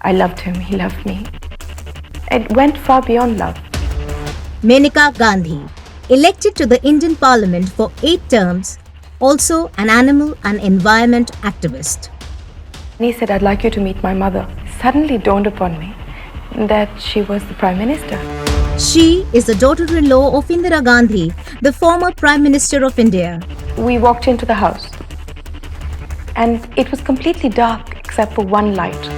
I loved him, he loved me. It went far beyond love. Maneka Gandhi, elected to the Indian Parliament for 8 terms, also an animal and environment activist. And he said, I'd like you to meet my mother. It suddenly dawned upon me that she was the Prime Minister. She is the daughter-in-law of Indira Gandhi, the former Prime Minister of India. We walked into the house and it was completely dark except for one light.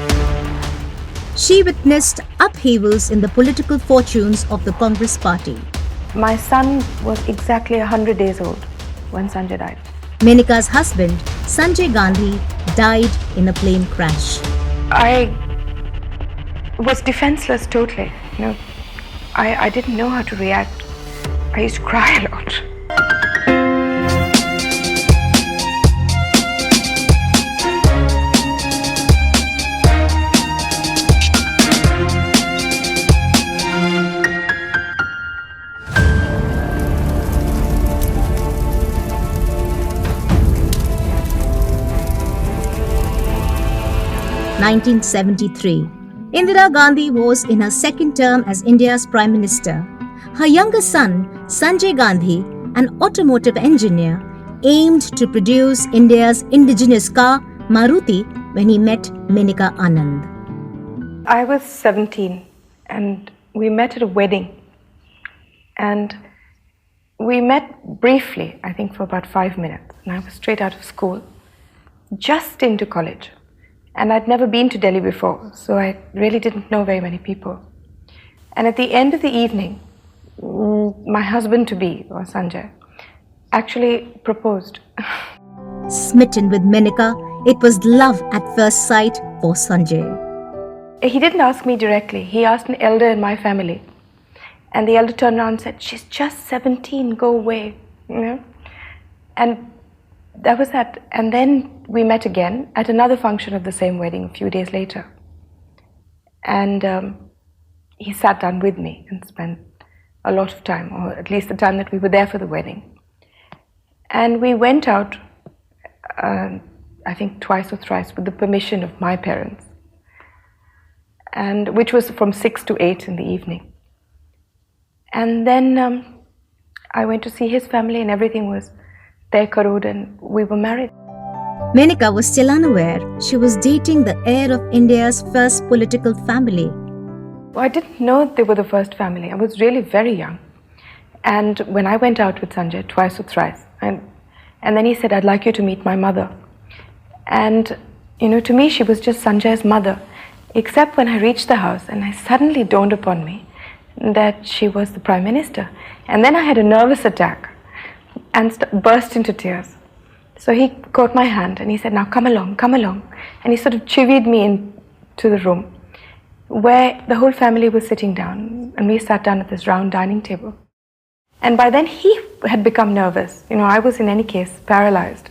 She witnessed upheavals in the political fortunes of the Congress party. My son was exactly 100 days old when Sanjay died. Maneka's husband, Sanjay Gandhi, died in a plane crash. I was defenseless totally. I didn't know how to react. I used to cry a lot. (1973). Indira Gandhi was in her second term as India's Prime Minister. Her younger son, Sanjay Gandhi, an automotive engineer, aimed to produce India's indigenous car, Maruti, when he met Maneka Anand. I was 17 and we met at a wedding. And we met briefly, I think for about 5 minutes. And I was straight out of school, just into college. And I'd never been to Delhi before, so I really didn't know very many people. And at the end of the evening, my husband-to-be, or Sanjay, actually proposed. Smitten with Maneka, it was love at first sight for Sanjay. He didn't ask me directly. He asked an elder in my family. And the elder turned around and said, she's just 17, go away. And that was that. And then we met again at another function of the same wedding a few days later. And he sat down with me and spent a lot of time, or at least the time that we were there for the wedding. And we went out, I think twice or thrice, with the permission of my parents, and which was from 6 to 8 in the evening. And then I went to see his family and everything was Tey Karod and we were married. Maneka was still unaware she was dating the heir of India's first political family. Well, I didn't know they were the first family. I was really very young. And when I went out with Sanjay twice or thrice, and then he said, I'd like you to meet my mother. And, to me, she was just Sanjay's mother, except when I reached the house and it suddenly dawned upon me that she was the Prime Minister. And then I had a nervous attack and burst into tears. So he caught my hand and he said, now come along, come along. And he sort of chivied me into the room where the whole family was sitting down and we sat down at this round dining table. And by then he had become nervous. I was in any case paralyzed.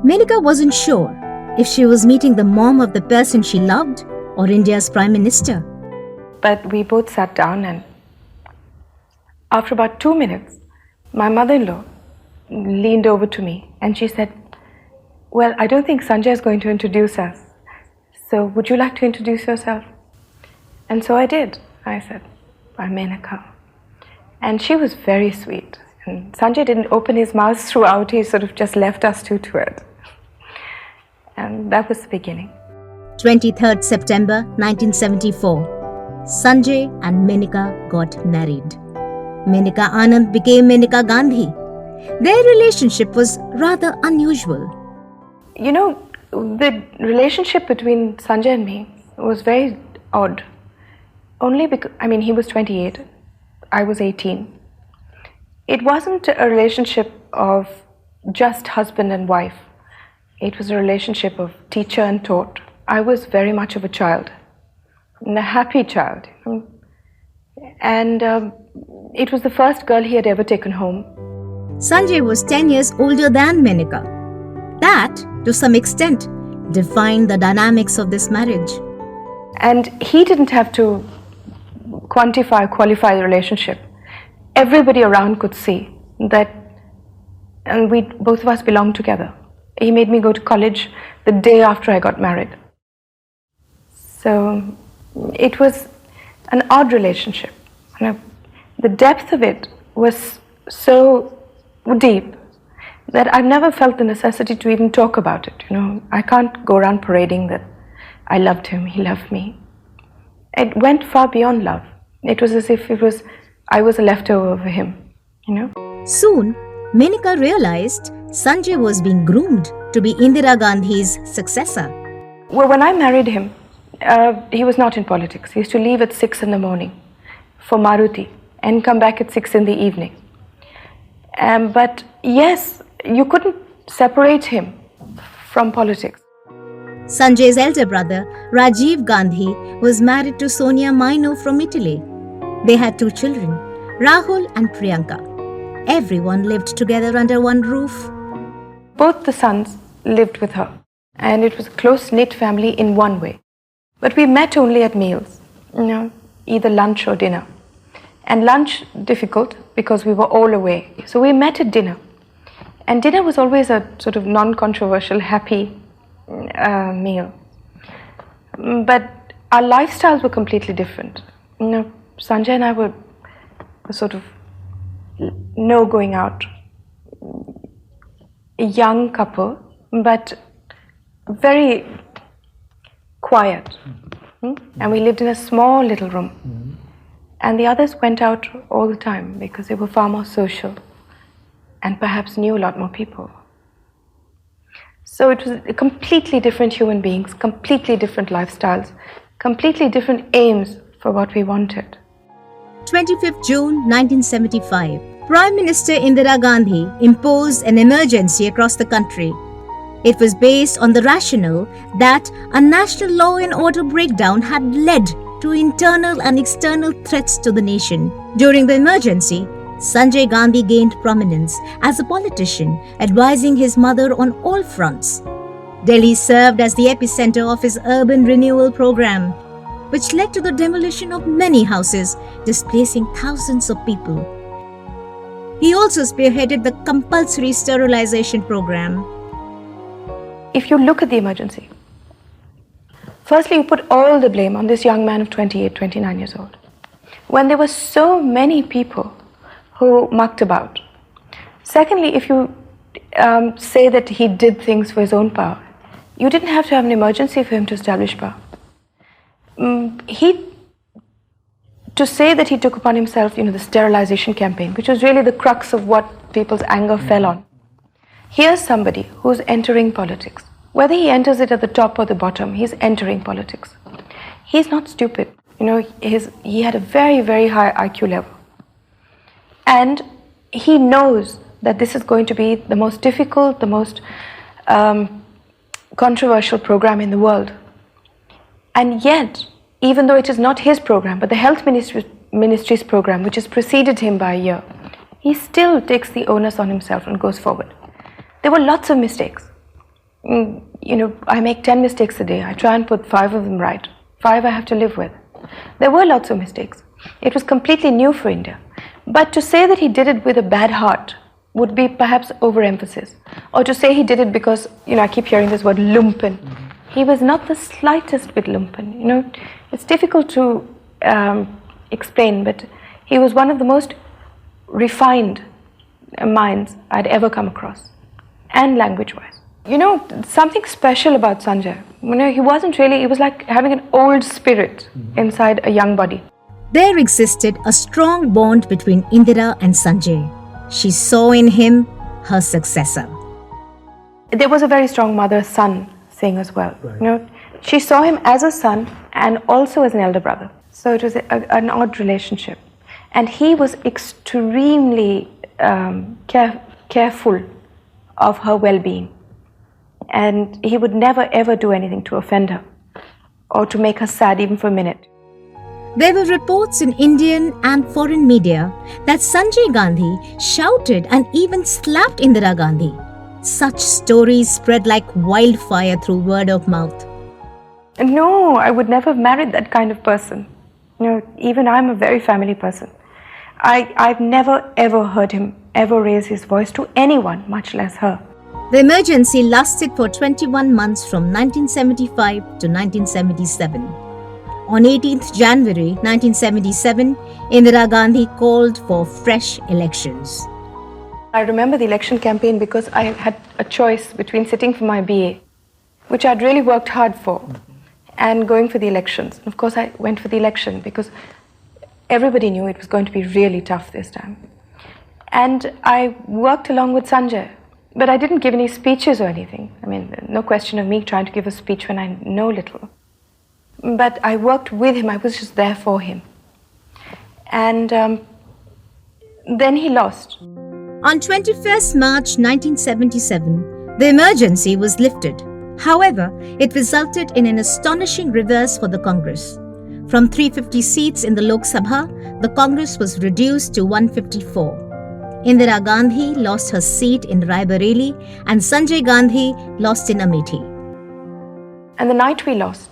Maneka wasn't sure if she was meeting the mom of the person she loved or India's Prime Minister. But we both sat down and after about 2 minutes, my mother-in-law leaned over to me and she said, well, I don't think Sanjay is going to introduce us. So would you like to introduce yourself? And so I did. I said, I'm Maneka. And she was very sweet. And Sanjay didn't open his mouth throughout. He sort of just left us two to it. And that was the beginning. 23rd September 1974. Sanjay and Maneka got married. Maneka Anand became Maneka Gandhi. Their relationship was rather unusual. The relationship between Sanjay and me was very odd. Only because, he was 28, I was 18. It wasn't a relationship of just husband and wife. It was a relationship of teacher and taught. I was very much of a child, and a happy child. And it was the first girl he had ever taken home. Sanjay was 10 years older than Maneka. That, to some extent, defined the dynamics of this marriage. And he didn't have to qualify the relationship. Everybody around could see that, and both of us belonged together. He made me go to college the day after I got married. So it was an odd relationship. You know, the depth of it was so deep that I've never felt the necessity to even talk about it. You know, I can't go around parading that I loved him, he loved me. It went far beyond love. It was as if I was a leftover for him, you know. Soon, Maneka realized Sanjay was being groomed to be Indira Gandhi's successor. Well, when I married him, he was not in politics. He used to leave at 6 in the morning for Maruti and come back at 6 in the evening. But yes, you couldn't separate him from politics. Sanjay's elder brother, Rajiv Gandhi, was married to Sonia Maino from Italy. They had 2 children, Rahul and Priyanka. Everyone lived together under one roof. Both the sons lived with her, and it was a close-knit family in one way. But we met only at meals, you know, either lunch or dinner. And lunch difficult because we were all away. So we met at dinner. And dinner was always a sort of non-controversial, happy meal. But our lifestyles were completely different. You know, Sanjay and I were sort of no going out, a young couple, but very quiet. And we lived in a small little room. And the others went out all the time because they were far more social and perhaps knew a lot more people. So it was completely different human beings, completely different lifestyles, completely different aims for what we wanted. 25th June 1975, Prime Minister Indira Gandhi imposed an emergency across the country. It was based on the rationale that a national law and order breakdown had led to internal and external threats to the nation. During the emergency, Sanjay Gandhi gained prominence as a politician, advising his mother on all fronts. Delhi served as the epicenter of his urban renewal program, which led to the demolition of many houses, displacing thousands of people. He also spearheaded the compulsory sterilization program. If you look at the emergency, firstly, you put all the blame on this young man of 28, 29 years old, when there were so many people who mucked about. Secondly, if you say that he did things for his own power, you didn't have to have an emergency for him to establish power. To say that he took upon himself, the sterilization campaign, which was really the crux of what people's anger fell on. Here's somebody who's entering politics. Whether he enters it at the top or the bottom, he's entering politics. He's not stupid. He had a very, very high IQ level. And he knows that this is going to be the most difficult, the most controversial program in the world. And yet, even though it is not his program, but the health ministry's program, which has preceded him by a year, he still takes the onus on himself and goes forward. There were lots of mistakes. I make 10 mistakes a day. I try and put 5 of them right. 5 I have to live with. There were lots of mistakes. It was completely new for India. But to say that he did it with a bad heart would be perhaps overemphasis. Or to say he did it because, I keep hearing this word lumpen. He was not the slightest bit lumpen. It's difficult to explain, but he was one of the most refined minds I'd ever come across, and language-wise. Something special about Sanjay. He was like having an old spirit inside a young body. There existed a strong bond between Indira and Sanjay. She saw in him her successor. There was a very strong mother-son thing as well. Right. She saw him as a son and also as an elder brother. So it was an odd relationship. And he was extremely careful of her well-being. And he would never ever do anything to offend her or to make her sad even for a minute. There were reports in Indian and foreign media that Sanjay Gandhi shouted and even slapped Indira Gandhi. Such stories spread like wildfire through word of mouth. No, I would never have married that kind of person. Even I'm a very family person. I've never ever heard him ever raise his voice to anyone, much less her. The emergency lasted for 21 months from 1975 to 1977. On 18th January 1977, Indira Gandhi called for fresh elections. I remember the election campaign because I had a choice between sitting for my BA, which I'd really worked hard for, and going for the elections. Of course, I went for the election because everybody knew it was going to be really tough this time. And I worked along with Sanjay, but I didn't give any speeches or anything. I mean, no question of me trying to give a speech when I know little. But I worked with him, I was just there for him. And then he lost. On 21st March 1977, the emergency was lifted. However, it resulted in an astonishing reverse for the Congress. From 350 seats in the Lok Sabha, the Congress was reduced to 154. Indira Gandhi lost her seat in Raebareli and Sanjay Gandhi lost in Amethi. And the night we lost,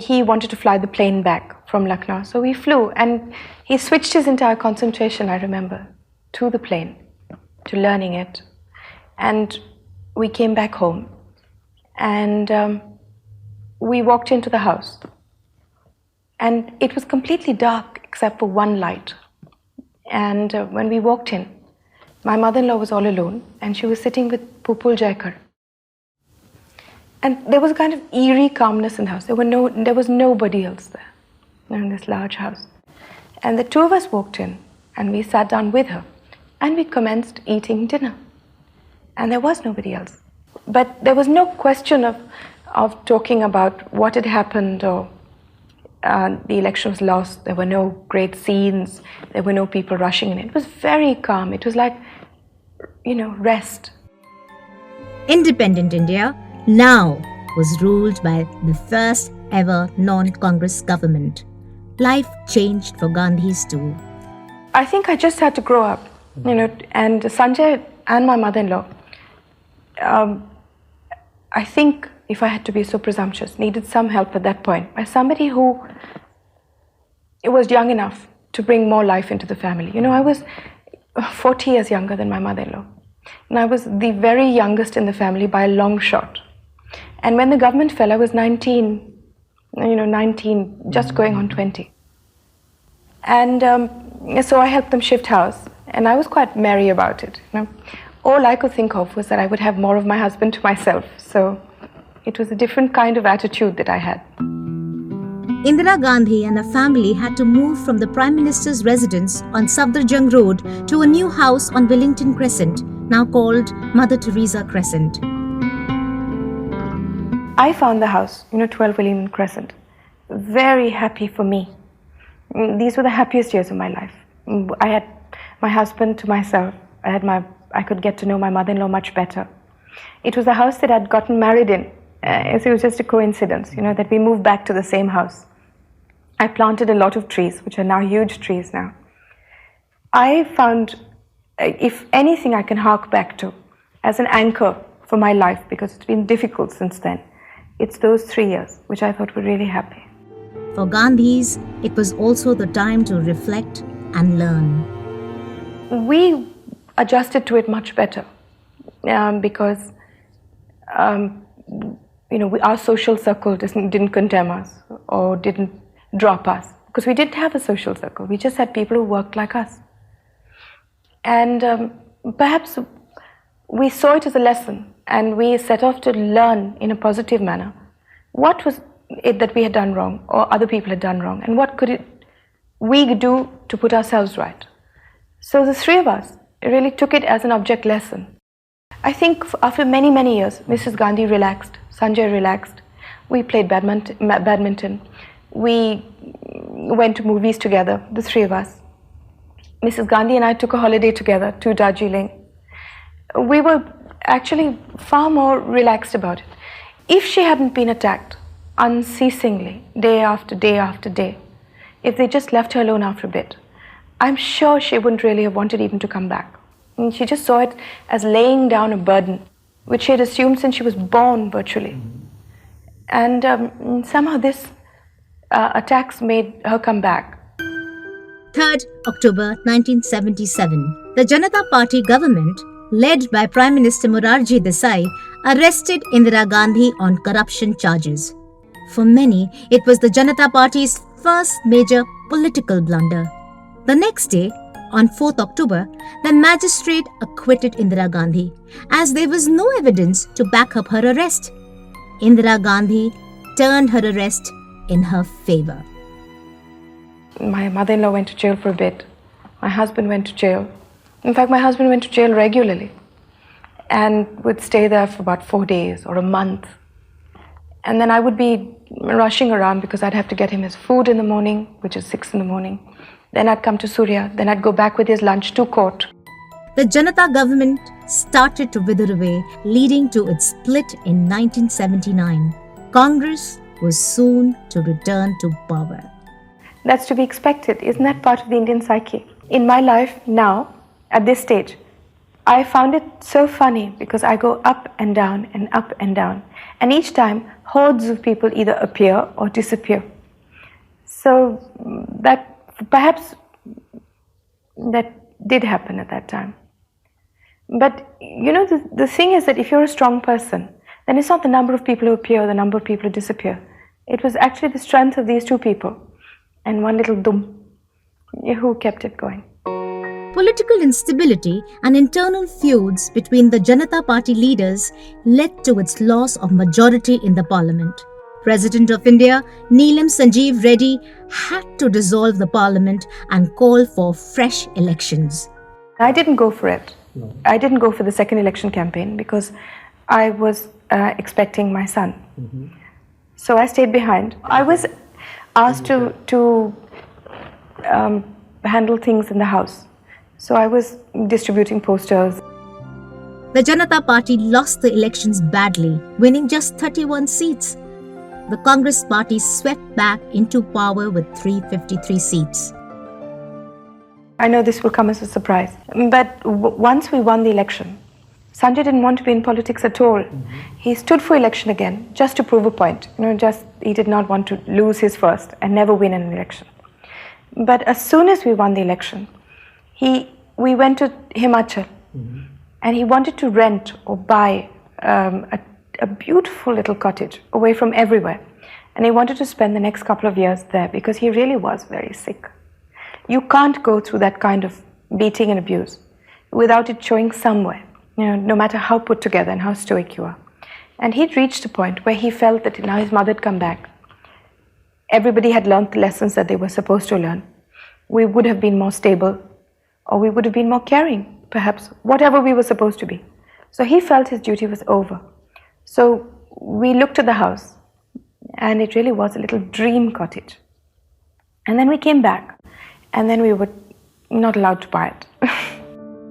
he wanted to fly the plane back from Lucknow. So we flew, and he switched his entire concentration, I remember, to the plane, to learning it. And we came back home, and we walked into the house. And it was completely dark except for one light. And when we walked in, my mother-in-law was all alone, and she was sitting with Pupul Jaikar. And there was a kind of eerie calmness in the house. There was nobody else there in this large house. And the two of us walked in, and we sat down with her, and we commenced eating dinner. And there was nobody else. But there was no question of talking about what had happened or the election was lost. There were no great scenes. There were no people rushing in. It was very calm. It was like, rest. Independent India now was ruled by the first ever non-Congress government. Life changed for Gandhis too. I think I just had to grow up, and Sanjay and my mother-in-law, I think, if I had to be so presumptuous, needed some help at that point by somebody who was young enough to bring more life into the family. I was 40 years younger than my mother-in-law, and I was the very youngest in the family by a long shot. And when the government fell, I was 19, just going on 20. And so I helped them shift house, and I was quite merry about it. All I could think of was that I would have more of my husband to myself. So it was a different kind of attitude that I had. Indira Gandhi and her family had to move from the Prime Minister's residence on Safdarjung Road to a new house on Wellington Crescent, now called Mother Teresa Crescent. I found the house, 12 Wellington Crescent, very happy for me. These were the happiest years of my life. I had my husband to myself. I could get to know my mother-in-law much better. It was a house that I'd gotten married in. So it was just a coincidence, that we moved back to the same house. I planted a lot of trees, which are now huge trees now. I found, if anything I can hark back to as an anchor for my life, because it's been difficult since then, it's those 3 years, which I thought were really happy. For Gandhis, it was also the time to reflect and learn. We adjusted to it much better because, our social circle didn't condemn us or didn't drop us, because we didn't have a social circle. We just had people who worked like us. And perhaps we saw it as a lesson, and we set off to learn in a positive manner what was it that we had done wrong or other people had done wrong, and what could we do to put ourselves right. So the three of us really took it as an object lesson. I think after many, many years, Mrs. Gandhi relaxed, Sanjay relaxed, we played badminton, we went to movies together, the three of us. Mrs. Gandhi and I took a holiday together to Darjeeling. We were actually far more relaxed about it. If she hadn't been attacked unceasingly, day after day after day, if they just left her alone after a bit, I'm sure she wouldn't really have wanted even to come back. And she just saw it as laying down a burden, which she had assumed since she was born virtually. And somehow this attacks made her come back. 3rd October 1977, the Janata Party government, led by Prime Minister Morarji Desai, arrested Indira Gandhi on corruption charges. For many, it was the Janata Party's first major political blunder. The next day, on 4th October, the magistrate acquitted Indira Gandhi as there was no evidence to back up her arrest. Indira Gandhi turned her arrest in her favor. My mother-in-law went to jail for a bit. My husband went to jail. In fact, my husband went to jail regularly and would stay there for about 4 days or a month. And then I would be rushing around because I'd have to get him his food in the morning, which is 6 in the morning. Then I'd come to Surya. Then I'd go back with his lunch to court. The Janata government started to wither away, leading to its split in 1979. Congress was soon to return to power. That's to be expected. Isn't that part of the Indian psyche? In my life now, at this stage, I found it so funny because I go up and down and up and down. And each time, hordes of people either appear or disappear. So that perhaps that did happen at that time. But you know, the thing is that if you're a strong person, then it's not the number of people who appear or the number of people who disappear. It was actually the strength of these two people and one little dum who kept it going. Political instability and internal feuds between the Janata Party leaders led to its loss of majority in the parliament. President of India, Neelam Sanjeev Reddy, had to dissolve the parliament and call for fresh elections. I didn't go for it. No. I didn't go for the second election campaign because I was expecting my son. Mm-hmm. So I stayed behind. I was asked to handle things in the house. So I was distributing posters. The Janata Party lost the elections badly, winning just 31 seats. The Congress Party swept back into power with 353 seats. I know this will come as a surprise, but once we won the election, Sanjay didn't want to be in politics at all. Mm-hmm. He stood for election again just to prove a point. He did not want to lose his first and never win an election. But as soon as we won the election, we went to Himachal, mm-hmm. and he wanted to rent or buy a beautiful little cottage away from everywhere. And he wanted to spend the next couple of years there because he really was very sick. You can't go through that kind of beating and abuse without it showing somewhere, no matter how put together and how stoic you are. And he'd reached a point where he felt that now his mother had come back. Everybody had learned the lessons that they were supposed to learn. We would have been more stable, or we would have been more caring, perhaps, whatever we were supposed to be. So he felt his duty was over. So we looked at the house, and it really was a little dream cottage. And then we came back, and then we were not allowed to buy it.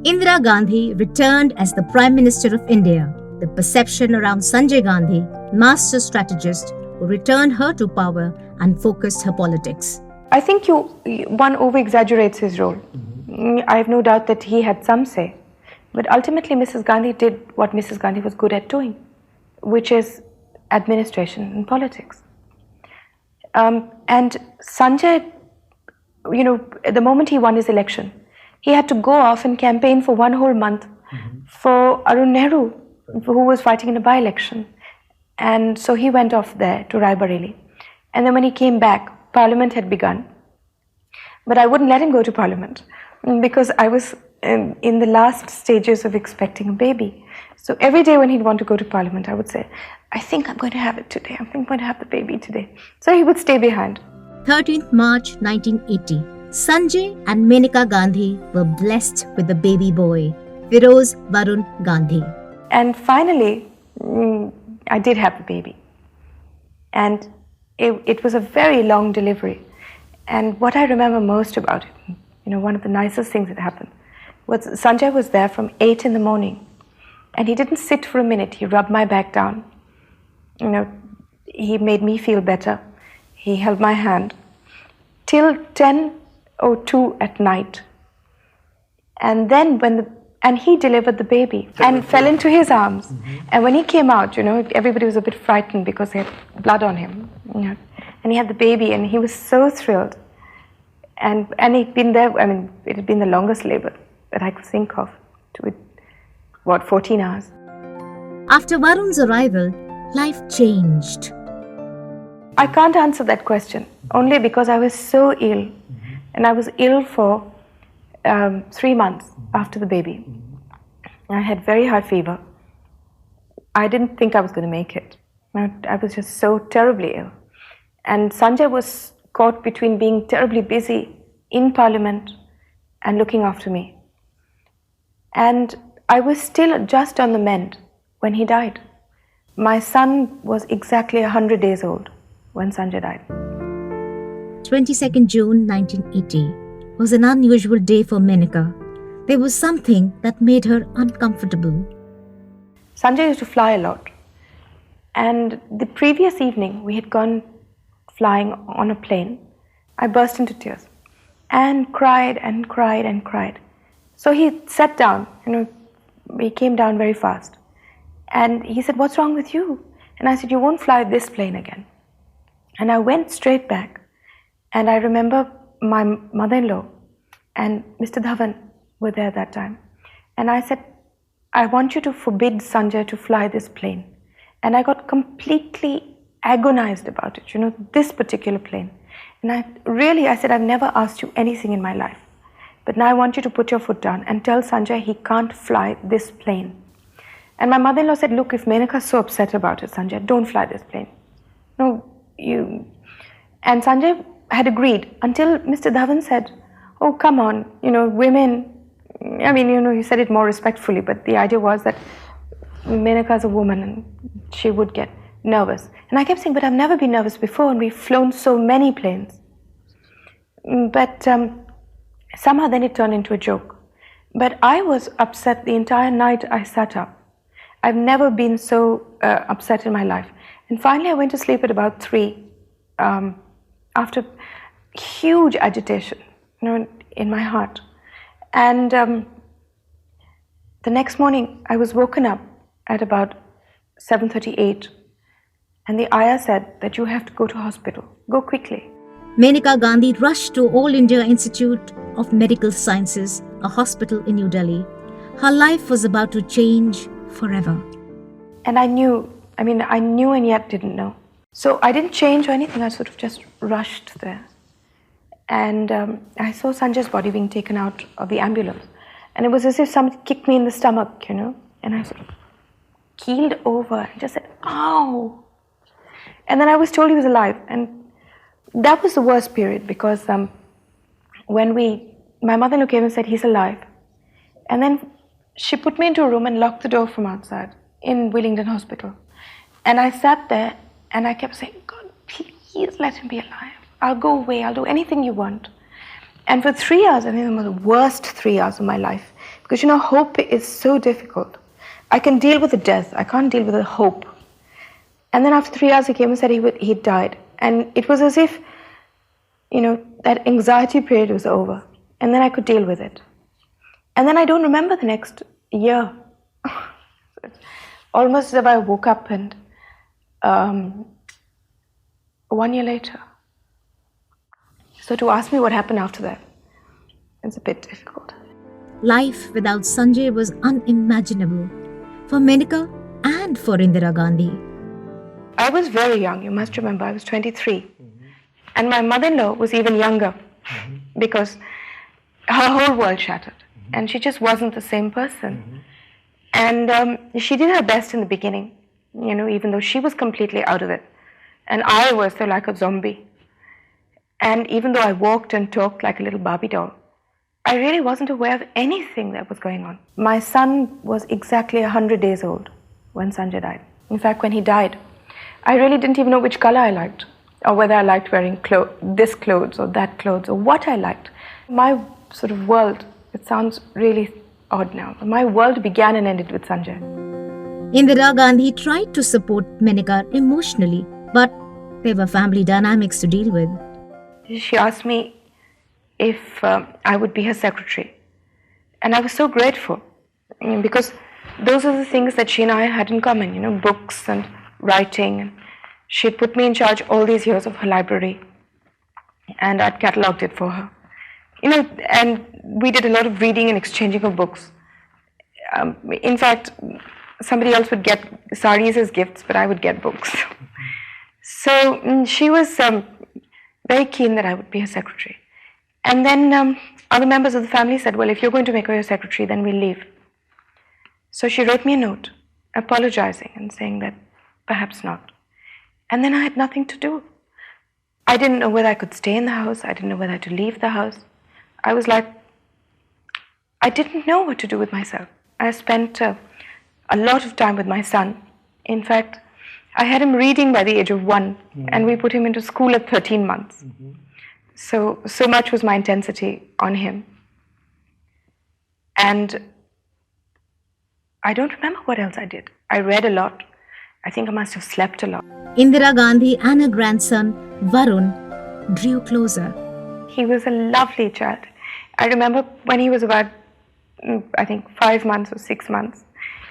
Indira Gandhi returned as the Prime Minister of India. The perception around Sanjay Gandhi, master strategist, who returned her to power and focused her politics. I think one over-exaggerates his role. Mm-hmm. I have no doubt that he had some say. But ultimately, Mrs. Gandhi did what Mrs. Gandhi was good at doing, which is administration and politics. And Sanjay, the moment he won his election, he had to go off and campaign for 1 whole month, mm-hmm. for Arun Nehru, who was fighting in a by-election. And so he went off there to Raebareli. And then when he came back, Parliament had begun. But I wouldn't let him go to Parliament because I was in the last stages of expecting a baby. So every day when he'd want to go to Parliament, I would say, I think I'm going to have it today. I think I'm going to have the baby today. So he would stay behind. 13th March 1980, Sanjay and Maneka Gandhi were blessed with a baby boy, Firoz Varun Gandhi. And finally, I did have the baby. And it was a very long delivery. And what I remember most about it, one of the nicest things that happened, was Sanjay was there from 8 in the morning. And he didn't sit for a minute. He rubbed my back down. He made me feel better. He held my hand till 10:02 at night. And then and he delivered the baby and fell into his arms. Mm-hmm. And when he came out, everybody was a bit frightened because he had blood on him. And he had the baby and he was so thrilled. And he'd been there, it had been the longest labor that I could think of. 14 hours. After Varun's arrival, life changed. I can't answer that question, only because I was so ill. And I was ill for 3 months after the baby. I had very high fever. I didn't think I was going to make it. I was just so terribly ill. And Sanjay was caught between being terribly busy in Parliament and looking after me. And I was still just on the mend when he died. My son was exactly 100 days old when Sanjay died. 22nd June 1980 was an unusual day for Maneka. There was something that made her uncomfortable. Sanjay used to fly a lot. And the previous evening, we had gone flying on a plane. I burst into tears and cried and cried and cried. So he sat down, he came down very fast. And he said, "What's wrong with you?" And I said, "You won't fly this plane again." And I went straight back. And I remember my mother-in-law and Mr. Dhawan were there that time. And I said, "I want you to forbid Sanjay to fly this plane." And I got completely agonized about it, this particular plane. And I said, "I've never asked you anything in my life. But now I want you to put your foot down and tell Sanjay he can't fly this plane." And my mother-in-law said, "Look, if Maneka's so upset about it, Sanjay, don't fly this plane." No, you... And Sanjay had agreed until Mr. Dhawan said, "Oh, come on, women..." I mean, he said it more respectfully, but the idea was that Maneka's a woman and she would get nervous. And I kept saying, "But I've never been nervous before and we've flown so many planes." But somehow then it turned into a joke. But I was upset the entire night I sat up. I've never been so upset in my life. And finally I went to sleep at about 3 after huge agitation, in my heart. And the next morning I was woken up at about 7:38 and the ayah said that you have to go to hospital. Go quickly. Maneka Gandhi rushed to All India Institute of Medical Sciences, a hospital in New Delhi. Her life was about to change forever. And I knew and yet didn't know. So I didn't change or anything, I sort of just rushed there. And I saw Sanjay's body being taken out of the ambulance. And it was as if somebody kicked me in the stomach, and I sort of keeled over and just said, "Ow!" And then I was told he was alive. And that was the worst period because when my mother-in-law came and said, "He's alive." And then she put me into a room and locked the door from outside in Willingdon Hospital. And I sat there and I kept saying, "God, please let him be alive. I'll go away. I'll do anything you want." And for 3 hours, I think it was the worst 3 hours of my life. Because, hope is so difficult. I can deal with the death. I can't deal with the hope. And then after 3 hours, he came and said he'd died. And it was as if, that anxiety period was over. And then I could deal with it. And then I don't remember the next year. Almost as if I woke up and 1 year later. So to ask me what happened after that, it's a bit difficult. Life without Sanjay was unimaginable for Maneka and for Indira Gandhi. I was very young, you must remember, I was 23. And my mother-in-law was even younger because her whole world shattered. And she just wasn't the same person. And she did her best in the beginning, even though she was completely out of it. And I was so like a zombie. And even though I walked and talked like a little Barbie doll, I really wasn't aware of anything that was going on. My son was exactly 100 days old when Sanjay died. In fact, when he died, I really didn't even know which color I liked, or whether I liked wearing this clothes or that clothes, or what I liked. My sort of world, it sounds really odd now, but my world began and ended with Sanjay. Indira Gandhi tried to support Maneka emotionally, but there were family dynamics to deal with. She asked me if I would be her secretary. And I was so grateful because those are the things that she and I had in common, books and writing. And she'd put me in charge all these years of her library and I'd catalogued it for her. And we did a lot of reading and exchanging of books. In fact, somebody else would get saris as gifts, but I would get books. So she was very keen that I would be her secretary. And then other members of the family said, well, if you're going to make her your secretary, then we'll leave. So she wrote me a note apologizing and saying that perhaps not. And then I had nothing to do. I didn't know whether I could stay in the house. I didn't know whether to leave the house. I was like, I didn't know what to do with myself. I spent a lot of time with my son. In fact, I had him reading by the age of 1, and we put him into school at 13 months. So much was my intensity on him. And I don't remember what else I did. I read a lot. I think I must have slept a lot. Indira Gandhi and her grandson, Varun, drew closer. He was a lovely child. I remember when he was about, I think, 5 months or 6 months.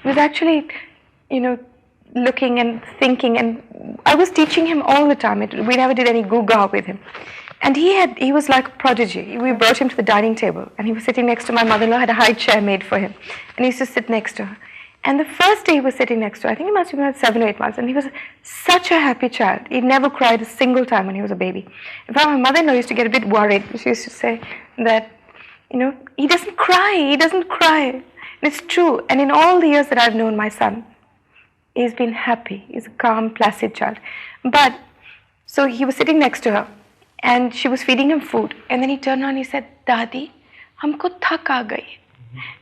He was actually, looking and thinking, and I was teaching him all the time. We never did any goo-gaw with him. And he was like a prodigy. We brought him to the dining table, and he was sitting next to my mother-in-law, had a high chair made for him, and he used to sit next to her. And the first day he was sitting next to her, I think he must have been about 7 or 8 months, and he was such a happy child. He never cried a single time when he was a baby. In fact, my mother-in-law used to get a bit worried. She used to say that, he doesn't cry. And it's true. And in all the years that I've known my son, he's been happy. He's a calm, placid child. But, so he was sitting next to her, and she was feeding him food. And then he turned around and he said, Dadi, humko thak aa gayi.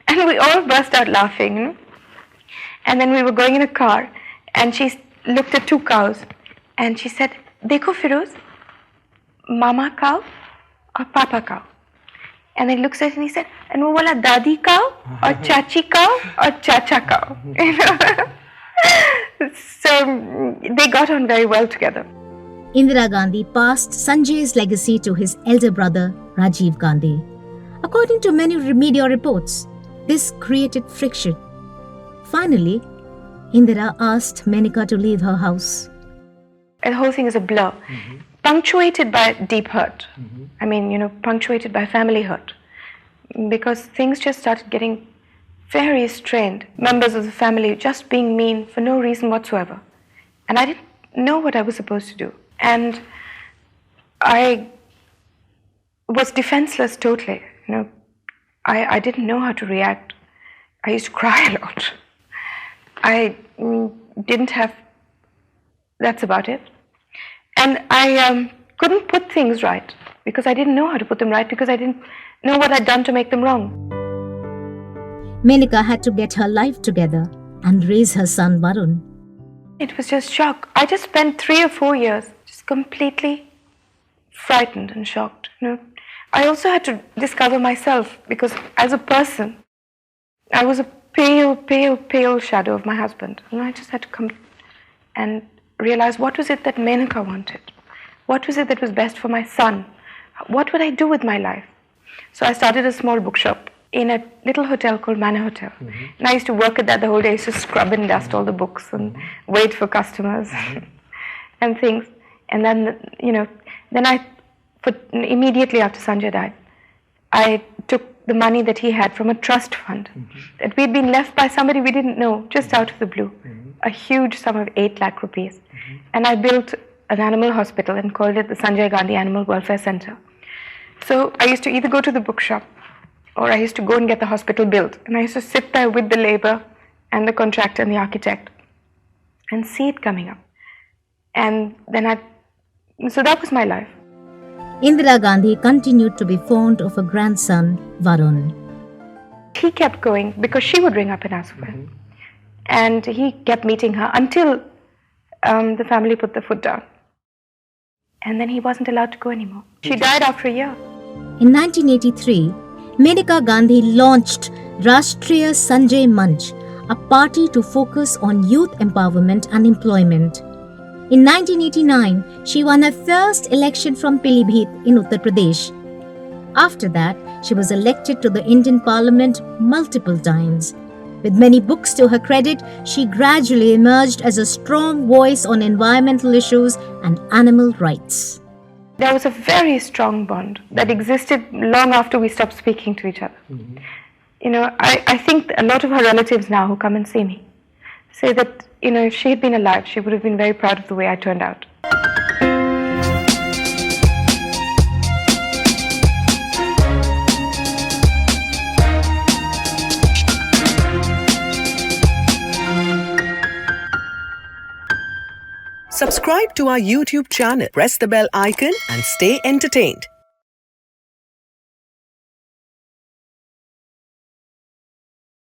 And we all burst out laughing, And then we were going in a car, and she looked at 2 cows, and she said, Dekho Firoz, mama cow or papa cow? And then he looks at it and he said, and wo wala dadi cow or chachi cow or chacha cow? So they got on very well together. Indira Gandhi passed Sanjay's legacy to his elder brother, Rajiv Gandhi. According to many media reports, this created friction. Finally, Indira asked Maneka to leave her house. The whole thing is a blur, punctuated by deep hurt. I mean, punctuated by family hurt. Because things just started getting very strained. Members of the family just being mean for no reason whatsoever. And I didn't know what I was supposed to do. And I was defenseless totally. I didn't know how to react. I used to cry a lot. I didn't have, that's about it. And I couldn't put things right because I didn't know how to put them right, because I didn't know what I'd done to make them wrong. Maneka had to get her life together and raise her son Varun. It was just shock. I just spent 3 or 4 years just completely frightened and shocked. I also had to discover myself, because as a person, I was a pale shadow of my husband. And I just had to come and realize, what was it that Maneka wanted? What was it that was best for my son? What would I do with my life? So I started a small bookshop in a little hotel called Manor Hotel. And I used to work at that the whole day. I used to scrub and dust all the books and wait for customers and things. And then, immediately after Sanjay died, I took the money that he had from a trust fund that we'd been left by somebody we didn't know, just out of the blue, a huge sum of 8 lakh rupees. And I built an animal hospital and called it the Sanjay Gandhi Animal Welfare Center. So I used to either go to the bookshop or I used to go and get the hospital built. And I used to sit there with the labor and the contractor and the architect and see it coming up. And then so that was my life. Indira Gandhi continued to be fond of her grandson, Varun. He kept going because she would ring up and ask for him. And he kept meeting her until the family put their foot down. And then he wasn't allowed to go anymore. She died after a year. In 1983, Maneka Gandhi launched Rashtriya Sanjay Manch, a party to focus on youth empowerment and employment. In 1989, she won her first election from Pilibhit in Uttar Pradesh. After that, she was elected to the Indian Parliament multiple times. With many books to her credit, she gradually emerged as a strong voice on environmental issues and animal rights. There was a very strong bond that existed long after we stopped speaking to each other. I think a lot of her relatives now who come and see me say that, if she had been alive, she would have been very proud of the way I turned out. Subscribe to our YouTube channel, press the bell icon and stay entertained.